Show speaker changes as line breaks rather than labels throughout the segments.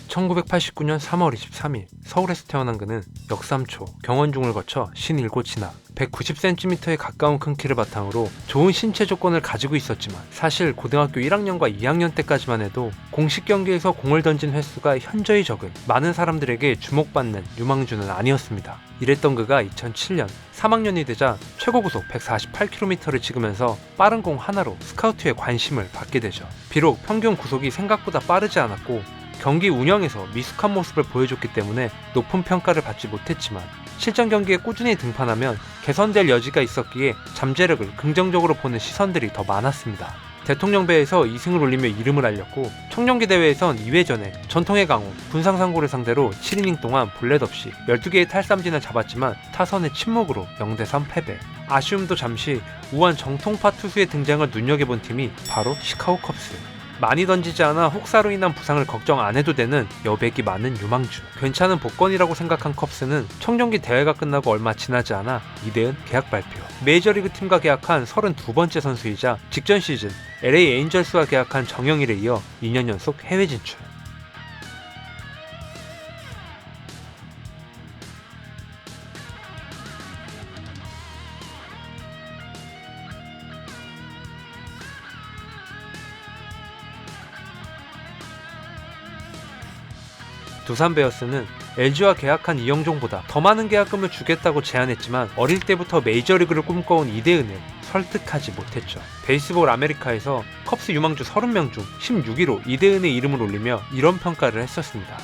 1989년 3월 23일 서울에서 태어난 그는 역삼초, 경원중을 거쳐 신일고 진학, 190cm에 가까운 큰 키를 바탕으로 좋은 신체 조건을 가지고 있었지만 사실 고등학교 1학년과 2학년 때까지만 해도 공식 경기에서 공을 던진 횟수가 현저히 적은 많은 사람들에게 주목받는 유망주는 아니었습니다. 이랬던 그가 2007년 3학년이 되자 최고구속 148km를 찍으면서 빠른 공 하나로 스카우트의 관심을 받게 되죠. 비록 평균 구속이 생각보다 빠르지 않았고 경기 운영에서 미숙한 모습을 보여줬기 때문에 높은 평가를 받지 못했지만 실전 경기에 꾸준히 등판하면 개선될 여지가 있었기에 잠재력을 긍정적으로 보는 시선들이 더 많았습니다. 대통령배에서 2승을 올리며 이름을 알렸고 청룡기 대회에선 2회전에 전통의 강호 분상상고를 상대로 7이닝 동안 볼넷 없이 12개의 탈삼진을 잡았지만 타선의 침묵으로 0대3 패배. 아쉬움도 잠시 우한 정통파 투수의 등장을 눈여겨본 팀이 바로 시카고 컵스. 많이 던지지 않아 혹사로 인한 부상을 걱정 안 해도 되는 여백이 많은 유망주. 괜찮은 복권이라고 생각한 컵스는 청룡기 대회가 끝나고 얼마 지나지 않아 이대은 계약 발표. 메이저리그 팀과 계약한 32번째 선수이자 직전 시즌 LA 에인절스와 계약한 정영일에 이어 2년 연속 해외 진출. 두산 베어스는 LG와 계약한 이영종보다 더 많은 계약금을 주겠다고 제안했지만 어릴 때부터 메이저리그를 꿈꿔온 이대은을 설득하지 못했죠. 베이스볼 아메리카에서 컵스 유망주 30명 중 16위로 이대은의 이름을 올리며 이런 평가를 했었습니다.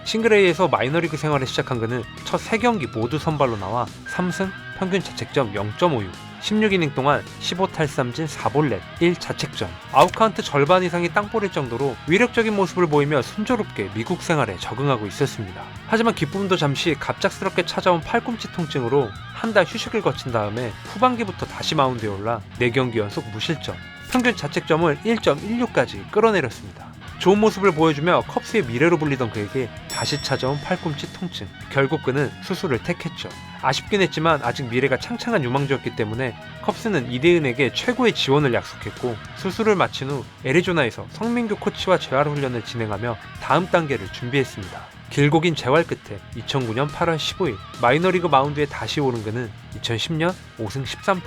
싱글A에서 마이너리그 생활을 시작한 그는 첫 3경기 모두 선발로 나와 3승, 평균 자책점 0.56, 16이닝 동안 15탈삼진 4볼넷 1자책점, 아웃카운트 절반 이상이 땅볼일 정도로 위력적인 모습을 보이며 순조롭게 미국 생활에 적응하고 있었습니다. 하지만 기쁨도 잠시 갑작스럽게 찾아온 팔꿈치 통증으로 한 달 휴식을 거친 다음에 후반기부터 다시 마운드에 올라 4경기 연속 무실점, 평균 자책점을 1.16까지 끌어내렸습니다. 좋은 모습을 보여주며 컵스의 미래로 불리던 그에게 다시 찾아온 팔꿈치 통증. 결국 그는 수술을 택했죠. 아쉽긴 했지만 아직 미래가 창창한 유망주였기 때문에 컵스는 이대은에게 최고의 지원을 약속했고 수술을 마친 후 애리조나에서 성민규 코치와 재활 훈련을 진행하며 다음 단계를 준비했습니다. 길고 긴 재활 끝에 2009년 8월 15일 마이너리그 마운드에 다시 오른 그는 2010년 5승 13패,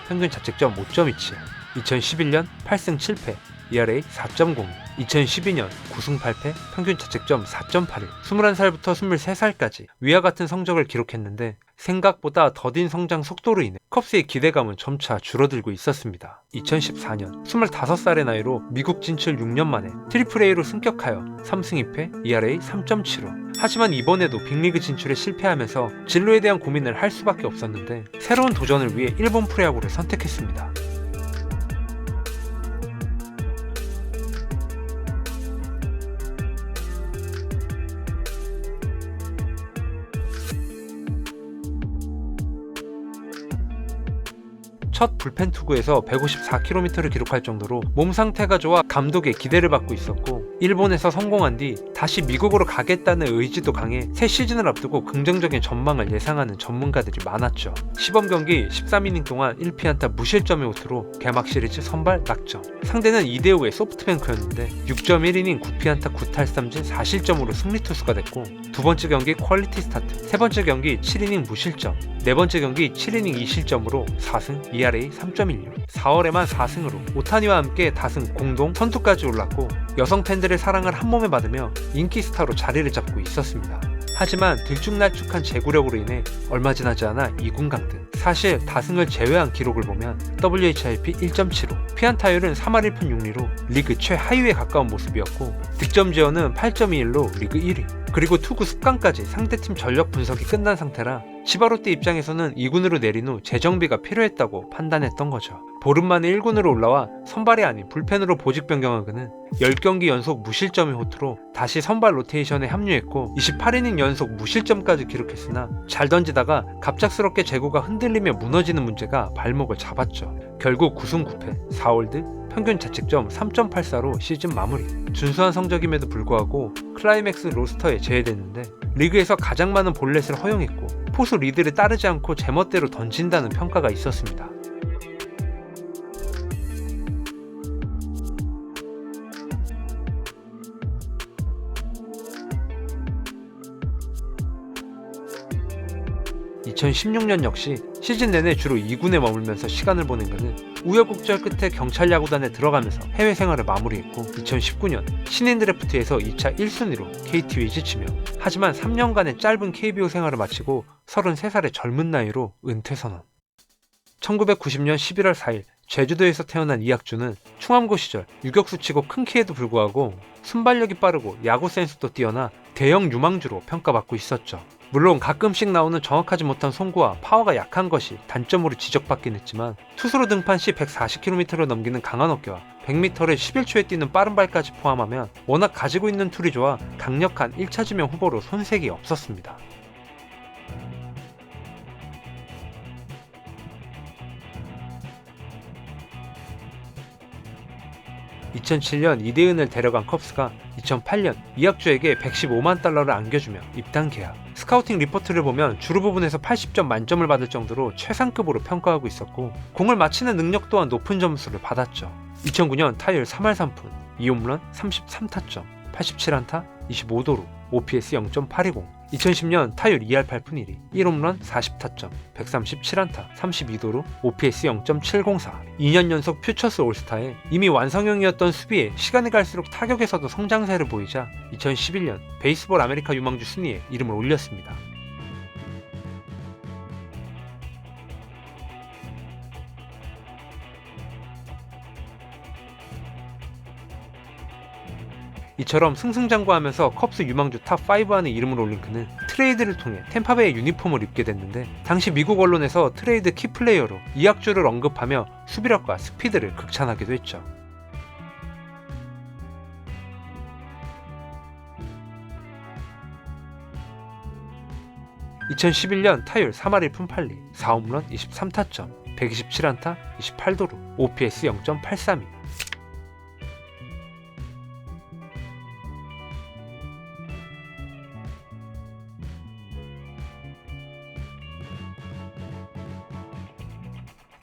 평균 자책점 5.27, 2011년 8승 7패, ERA 4.02, 2012년 9승 8패, 평균 자책점 4.81, 21살부터 23살까지 위와 같은 성적을 기록했는데 생각보다 더딘 성장 속도로 인해 컵스의 기대감은 점차 줄어들고 있었습니다. 2014년 25살의 나이로 미국 진출 6년 만에 트리플A로 승격하여 3승 2패, ERA 3.75. 하지만 이번에도 빅리그 진출에 실패하면서 진로에 대한 고민을 할 수밖에 없었는데 새로운 도전을 위해 일본 프로야구를 선택했습니다. 첫 불펜 투구에서 154km를 기록할 정도로 몸 상태가 좋아 감독의 기대를 받고 있었고 일본에서 성공한 뒤 다시 미국으로 가겠다는 의지도 강해 새 시즌을 앞두고 긍정적인 전망을 예상하는 전문가들이 많았죠. 시범 경기 13이닝 동안 1피안타 무실점의 호투로 개막 시리즈 선발 낙점. 상대는 이대호의 소프트뱅크였는데 6.1이닝 9피안타 9탈삼진 4실점으로 승리 투수가 됐고 두 번째 경기 퀄리티 스타트, 세 번째 경기 7이닝 무실점, 네 번째 경기 7이닝 2실점으로 4승, ERA 3.16. 4월에만 4승으로 오타니와 함께 다승 공동 선두까지 올랐고 여성 팬들의 사랑을 한몸에 받으며 인기 스타로 자리를 잡고 있었습니다. 하지만 들쭉날쭉한 제구력으로 인해 얼마 지나지 않아 2군 강등. 사실 다승을 제외한 기록을 보면 WHIP 1.75, 피안타율은 3할 1푼 6리로 리그 최하위에 가까운 모습이었고 득점 지원은 8.21로 리그 1위. 그리고 투구 습관까지 상대팀 전력 분석이 끝난 상태라 치바롯데 입장에서는 2군으로 내린 후 재정비가 필요했다고 판단했던 거죠. 보름 만에 1군으로 올라와 선발이 아닌 불펜으로 보직 변경한 그는 10경기 연속 무실점의 호투로 다시 선발 로테이션에 합류했고 28이닝 연속 무실점까지 기록했으나 잘 던지다가 갑작스럽게 제구가 흔들리며 무너지는 문제가 발목을 잡았죠. 결국 9승 9패, 4홀드, 평균 자책점 3.84로 시즌 마무리. 준수한 성적임에도 불구하고 클라이맥스 로스터에 제외됐는데 리그에서 가장 많은 볼넷을 허용했고 포수 리드를 따르지 않고 제멋대로 던진다는 평가가 있었습니다. 2016년 역시 시즌 내내 주로 2군에 머물면서 시간을 보낸 그는 우여곡절 끝에 경찰 야구단에 들어가면서 해외 생활을 마무리했고 2019년 신인 드래프트에서 2차 1순위로 KT 위에 지치며 하지만 3년간의 짧은 KBO 생활을 마치고 33살의 젊은 나이로 은퇴 선언. 1990년 11월 4일 제주도에서 태어난 이학주는 충암고 시절 유격수 치고 큰 키에도 불구하고 순발력이 빠르고 야구 센스도 뛰어나 대형 유망주로 평가받고 있었죠. 물론 가끔씩 나오는 정확하지 못한 송구와 파워가 약한 것이 단점으로 지적받긴 했지만 투수로 등판 시 140km를 넘기는 강한 어깨와 100m를 11초에 뛰는 빠른 발까지 포함하면 워낙 가지고 있는 툴이 좋아 강력한 1차 지명 후보로 손색이 없었습니다. 2007년 이대은을 데려간 컵스가 2008년 이학주에게 115만 달러를 안겨주며 입단 계약. 스카우팅 리포트를 보면 주루 부분에서 80점 만점을 받을 정도로 최상급으로 평가하고 있었고 공을 맞히는 능력 또한 높은 점수를 받았죠. 2009년 타율 3할 3푼, 2홈런 33타점, 87안타, 25도루, OPS 0.820. 2010년 타율 2할 8푼 1리, 1홈런 40타점, 137안타, 32도루, OPS 0.704. 2년 연속 퓨처스 올스타에 이미 완성형이었던 수비에 시간이 갈수록 타격에서도 성장세를 보이자 2011년 베이스볼 아메리카 유망주 순위에 이름을 올렸습니다. 이처럼 승승장구하면서 컵스 유망주 탑5 안에 이름을 올린 그는 트레이드를 통해 템파베이 유니폼을 입게 됐는데 당시 미국 언론에서 트레이드 키플레이어로 이학주를 언급하며 수비력과 스피드를 극찬하기도 했죠. (2011년) 타율 3할 1푼 8리, 4홈런 23타점, 127안타, 28도루, OPS 0.832.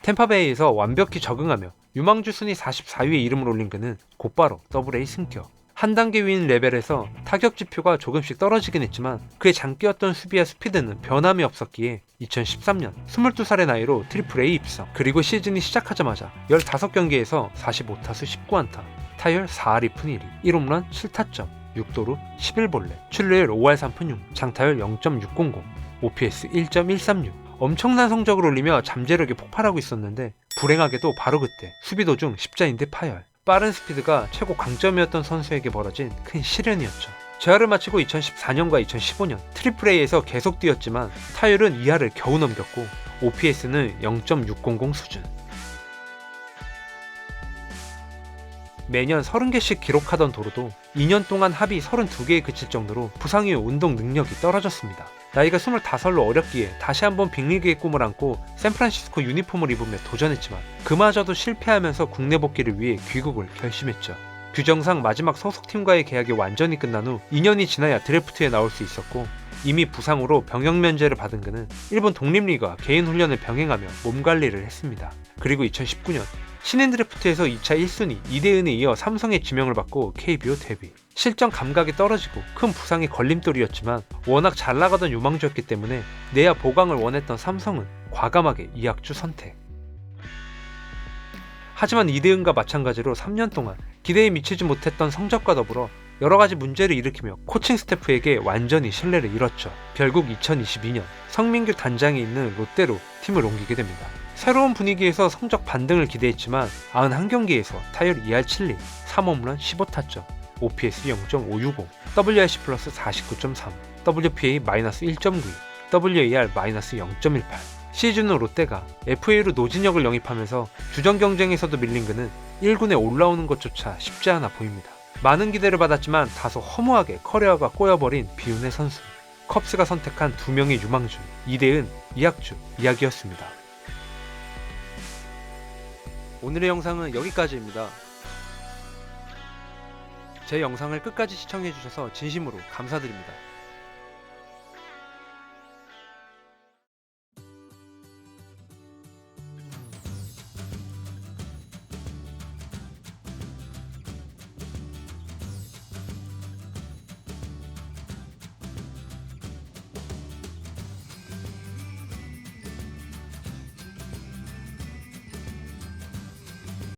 템파베이에서 완벽히 적응하며 유망주 순위 44위에 이름을 올린 그는 곧바로 AA 승격. 한 단계 위인 레벨에서 타격 지표가 조금씩 떨어지긴 했지만 그의 장기였던 수비와 스피드는 변함이 없었기에 2013년 22살의 나이로 트리플A 입성. 그리고 시즌이 시작하자마자 15경기에서 45타수 19안타, 타율 4할 2푼 1리, 1홈런 7타점, 6도루 11볼넷, 출루율 5할 3푼 6, 장타율 0.600, OPS 1.136. 엄청난 성적을 올리며 잠재력이 폭발하고 있었는데 불행하게도 바로 그때 수비 도중 십자인대 파열. 빠른 스피드가 최고 강점이었던 선수에게 벌어진 큰 시련이었죠. 재활을 마치고 2014년과 2015년 트리플A에서 계속 뛰었지만 타율은 2할을 겨우 넘겼고 OPS는 0.600 수준. 매년 30개씩 기록하던 도루도 2년 동안 합이 32개에 그칠 정도로 부상 이후 운동 능력이 떨어졌습니다. 나이가 25로 어렸기에 다시 한번 빅리그의 꿈을 안고 샌프란시스코 유니폼을 입으며 도전했지만 그마저도 실패하면서 국내 복귀를 위해 귀국을 결심했죠. 규정상 마지막 소속팀과의 계약이 완전히 끝난 후 2년이 지나야 드래프트에 나올 수 있었고 이미 부상으로 병역 면제를 받은 그는 일본 독립리그와 개인 훈련을 병행하며 몸 관리를 했습니다. 그리고 2019년 신인 드래프트에서 2차 1순위 이대은에 이어 삼성의 지명을 받고 KBO 데뷔. 실전 감각이 떨어지고 큰 부상이 걸림돌이었지만 워낙 잘 나가던 유망주였기 때문에 내야 보강을 원했던 삼성은 과감하게 이학주 선택. 하지만 이대은과 마찬가지로 3년 동안 기대에 미치지 못했던 성적과 더불어 여러가지 문제를 일으키며 코칭 스태프에게 완전히 신뢰를 잃었죠. 결국 2022년 성민규 단장이 있는 롯데로 팀을 옮기게 됩니다. 새로운 분위기에서 성적 반등을 기대했지만 91경기에서 타율 2할 7리, 3홈런 15타점, OPS 0.560, WRC 플러스 49.3, WPA-1.92, WAR-0.18. 시즌 후 롯데가 FA로 노진혁을 영입하면서 주전 경쟁에서도 밀린 그는 1군에 올라오는 것조차 쉽지 않아 보입니다. 많은 기대를 받았지만 다소 허무하게 커리어가 꼬여버린 비운의 선수. 컵스가 선택한 두 명의 유망주, 이대은, 이학주 이야기였습니다. 오늘의 영상은 여기까지입니다. 제 영상을 끝까지 시청해주셔서 진심으로 감사드립니다.